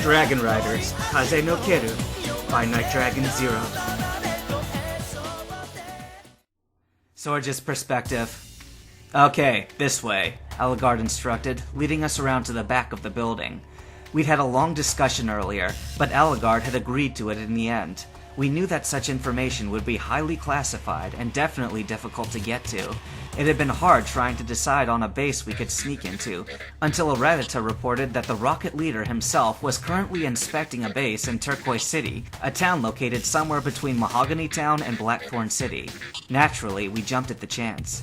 Dragon Riders, Kaze no Kaeru, by Night Dragon 0. Sorge's perspective. Okay, this way, Ellegaard instructed, leading us around to the back of the building. We'd had a long discussion earlier, but Ellegaard had agreed to it in the end. We knew that such information would be highly classified and definitely difficult to get to. It had been hard trying to decide on a base we could sneak into, until Eradita reported that the rocket leader himself was currently inspecting a base in Turquoise City, a town located somewhere between Mahogany Town and Blackthorn City. Naturally, we jumped at the chance.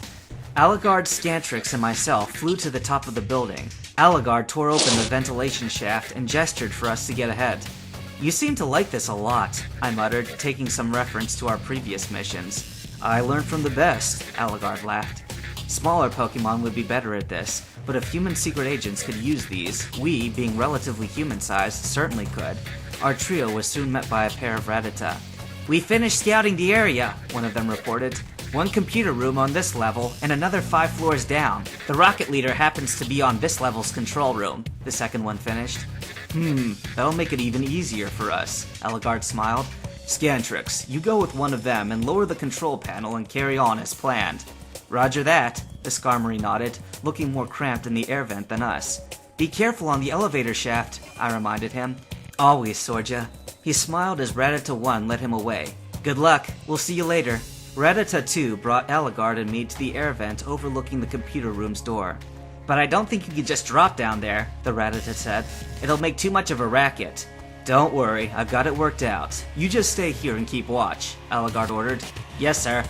Ellegaard, Scantrix, and myself flew to the top of the building. Ellegaard tore open the ventilation shaft and gestured for us to get ahead. "You seem to like this a lot," I muttered, taking some reference to our previous missions. "I learned from the best," Ellegaard laughed. "Smaller Pokemon would be better at this, but if human secret agents could use these, we, being relatively human-sized, certainly could." Our trio was soon met by a pair of Rattata. "We finished scouting the area," one of them reported. "One computer room on this level, and another 5 floors down. The rocket leader happens to be on this level's control room," the second one finished. That'll make it even easier for us," Ellegaard smiled. "Scantrix, you go with one of them and lower the control panel and carry on as planned." "Roger that," the Skarmory nodded, looking more cramped in the air vent than us. "Be careful on the elevator shaft," I reminded him. "Always, Sorja." He smiled as Rattata 1 led him away. "Good luck, we'll see you later." Rattata 2 brought Ellegaard and me to the air vent overlooking the computer room's door. "But I don't think you could just drop down there," the Rattata said. "It'll make too much of a racket." "Don't worry, I've got it worked out. You just stay here and keep watch," Ellegaard ordered. "Yes, sir."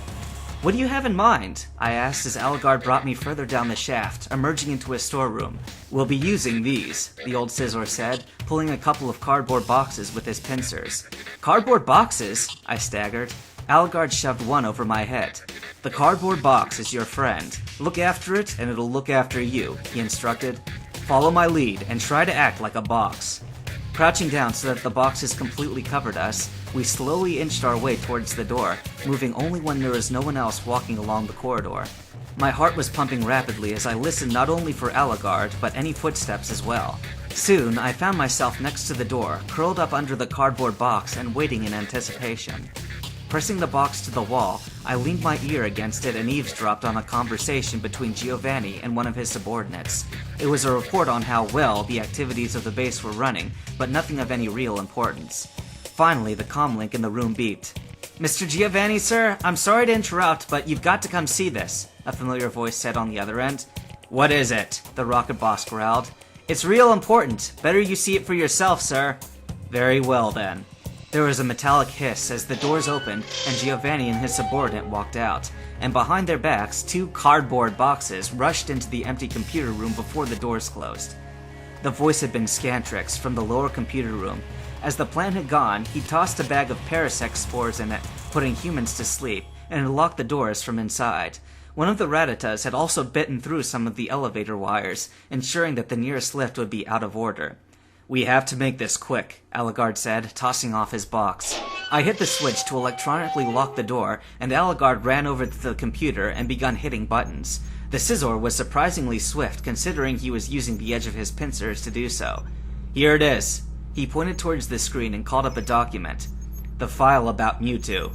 "What do you have in mind?" I asked as Ellegaard brought me further down the shaft, emerging into a storeroom. "We'll be using these," the old Scizor said, pulling a couple of cardboard boxes with his pincers. "Cardboard boxes?" I staggered. Ellegaard shoved one over my head. "The cardboard box is your friend. Look after it, and it'll look after you," he instructed. "Follow my lead, and try to act like a box." Crouching down so that the boxes completely covered us, we slowly inched our way towards the door, moving only when there was no one else walking along the corridor. My heart was pumping rapidly as I listened not only for Ellegaard, but any footsteps as well. Soon, I found myself next to the door, curled up under the cardboard box and waiting in anticipation. Pressing the box to the wall, I leaned my ear against it and eavesdropped on a conversation between Giovanni and one of his subordinates. It was a report on how well the activities of the base were running, but nothing of any real importance. Finally, the comlink in the room beeped. "Mr. Giovanni, sir, I'm sorry to interrupt, but you've got to come see this," a familiar voice said on the other end. "What is it?" the rocket boss growled. "It's real important. Better you see it for yourself, sir." "Very well, then." There was a metallic hiss as the doors opened and Giovanni and his subordinate walked out, and behind their backs, 2 cardboard boxes rushed into the empty computer room before the doors closed. The voice had been Scantrix from the lower computer room. As the plan had gone, he tossed a bag of parasect spores in it, putting humans to sleep, and had locked the doors from inside. One of the Rattatas had also bitten through some of the elevator wires, ensuring that the nearest lift would be out of order. "We have to make this quick," Ellegaard said, tossing off his box. I hit the switch to electronically lock the door, and Ellegaard ran over to the computer and began hitting buttons. The Scizor was surprisingly swift, considering he was using the edge of his pincers to do so. "Here it is." He pointed towards the screen and called up a document. "The file about Mewtwo."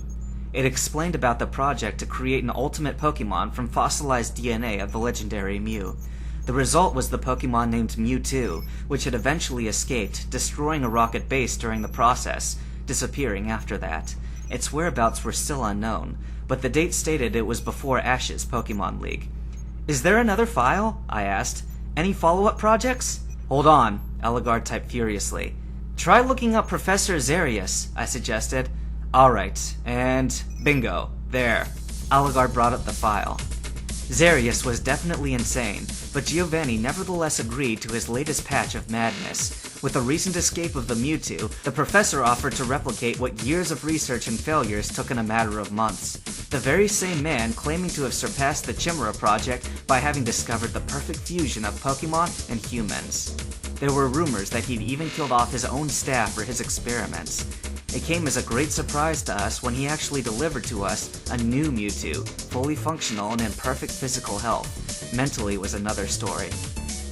It explained about the project to create an ultimate Pokemon from fossilized DNA of the legendary Mew. The result was the Pokemon named Mewtwo, which had eventually escaped, destroying a rocket base during the process, disappearing after that. Its whereabouts were still unknown, but the date stated it was before Ash's Pokemon League. "Is there another file?" I asked. "Any follow-up projects?" "Hold on," Ellegaard typed furiously. "Try looking up Professor Xarius," I suggested. "Alright, and bingo, there." Ellegaard brought up the file. Xarius was definitely insane, but Giovanni nevertheless agreed to his latest patch of madness. With the recent escape of the Mewtwo, the professor offered to replicate what years of research and failures took in a matter of months. The very same man claiming to have surpassed the Chimera project by having discovered the perfect fusion of Pokemon and humans. There were rumors that he'd even killed off his own staff for his experiments. It came as a great surprise to us when he actually delivered to us a new Mewtwo, fully functional and in perfect physical health. Mentally was another story.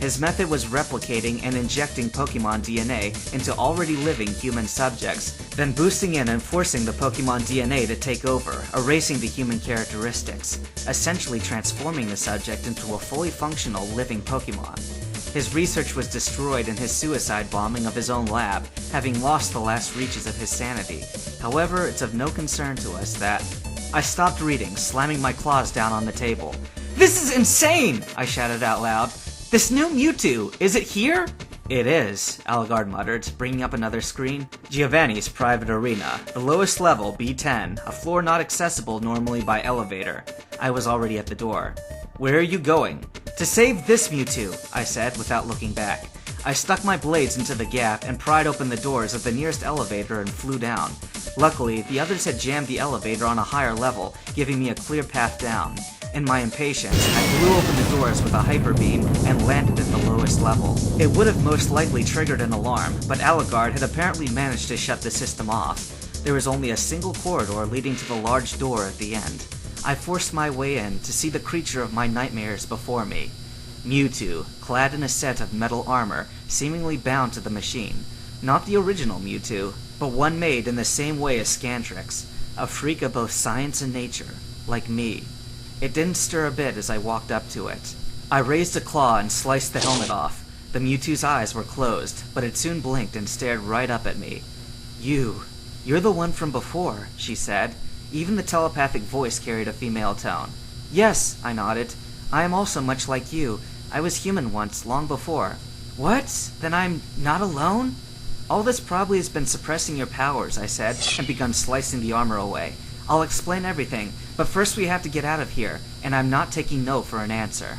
His method was replicating and injecting Pokemon DNA into already living human subjects, then boosting in and forcing the Pokemon DNA to take over, erasing the human characteristics, essentially transforming the subject into a fully functional living Pokemon. His research was destroyed in his suicide bombing of his own lab, having lost the last reaches of his sanity. However, it's of no concern to us that... I stopped reading, slamming my claws down on the table. "This is insane!" I shouted out loud. "This new Mewtwo, is it here?" "It is," Algard muttered, bringing up another screen. "Giovanni's private arena, the lowest level, B10, a floor not accessible normally by elevator." I was already at the door. "Where are you going?" "To save this Mewtwo," I said, without looking back. I stuck my blades into the gap and pried open the doors of the nearest elevator and flew down. Luckily, the others had jammed the elevator on a higher level, giving me a clear path down. In my impatience, I blew open the doors with a hyper beam and landed at the lowest level. It would have most likely triggered an alarm, but Algard had apparently managed to shut the system off. There was only a single corridor leading to the large door at the end. I forced my way in to see the creature of my nightmares before me. Mewtwo, clad in a set of metal armor, seemingly bound to the machine. Not the original Mewtwo, but one made in the same way as Scantrix, a freak of both science and nature, like me. It didn't stir a bit as I walked up to it. I raised a claw and sliced the helmet off. The Mewtwo's eyes were closed, but it soon blinked and stared right up at me. You're the one from before," she said. Even the telepathic voice carried a female tone. "Yes," I nodded. "I am also much like you. I was human once, long before." "What? Then I'm not alone?" "All this probably has been suppressing your powers," I said, and begun slicing the armor away. "I'll explain everything, but first we have to get out of here, and I'm not taking no for an answer."